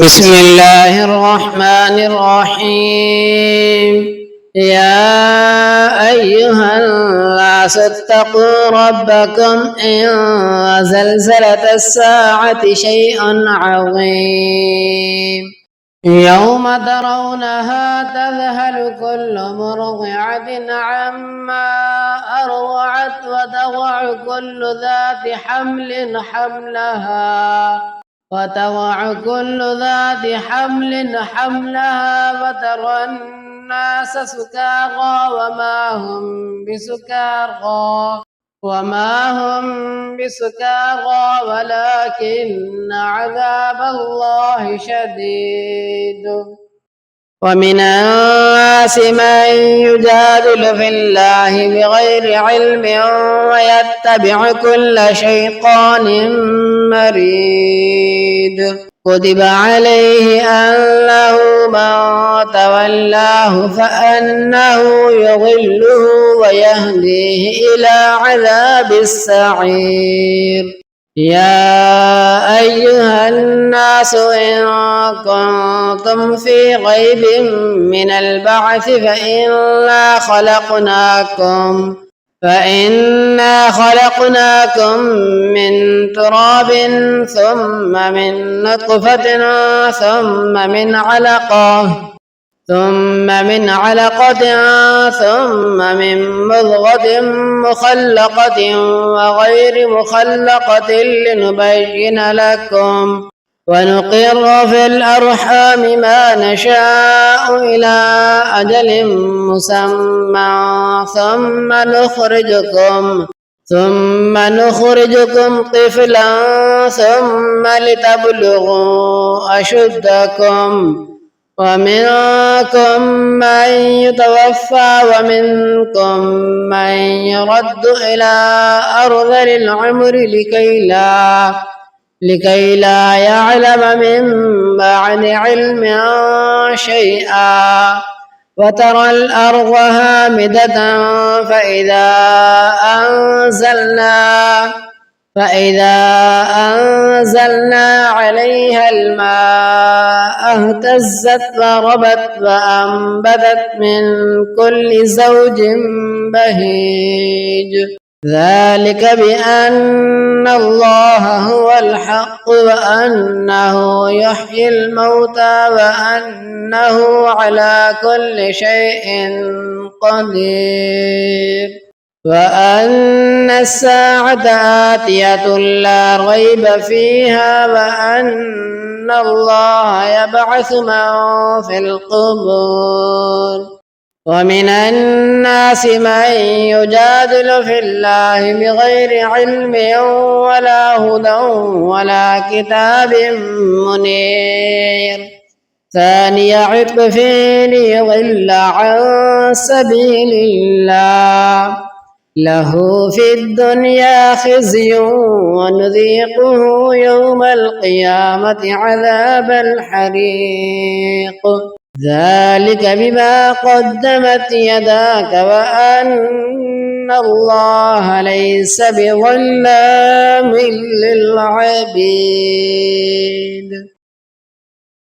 بسم الله الرحمن الرحيم. يا أيها الناس اتقوا ربكم إن زلزلة الساعة شيء عظيم يوم ترونها تذهل كل مرضعة عما أرضعت وتضع كل ذات حمل حملها وترى الناس سكارى وما هم بسكارى ولكن عذاب الله شديد. ومن الناس من يجادل في الله بغير علم ويتبع كل شيطان مريد. كتب عليه أنه من تولاه فأنه يضله ويهديه إلى عذاب السعير. يا أيها الناس إن كنتم في ريب من البعث فإنا خلقناكم من تراب ثم من نطفة ثم من علقة ثم من مضغة مخلقة وغير مخلقة لنبين لكم ونقر في الأرحام ما نشاء إلى أجل مسمى ثم نخرجكم طفلا ثم لتبلغوا أشدكم ومنكم من يتوفى ومنكم من يرد إلى أرذل العمر لكي لا يعلم من بعد علم شيئا. وترى الأرض هامدة فإذا أنزلنا عليها الماء اهتزت وربت وأنبتت من كل زوج بهيج. ذلك بأن الله هو الحق وأنه يحيي الموتى وأنه على كل شيء قدير وأن الساعة آتية لا ريب فيها وأن الله يبعث من في القبور. ومن الناس من يجادل في الله بغير علم ولا هدى ولا كتاب منير. ثاني عطف ليضل عن سبيل الله له في الدنيا خزي ونذيقه يوم القيامة عذاب الحريق. ذلك بما قدمت يداك وأن الله ليس بظلام للعبيد.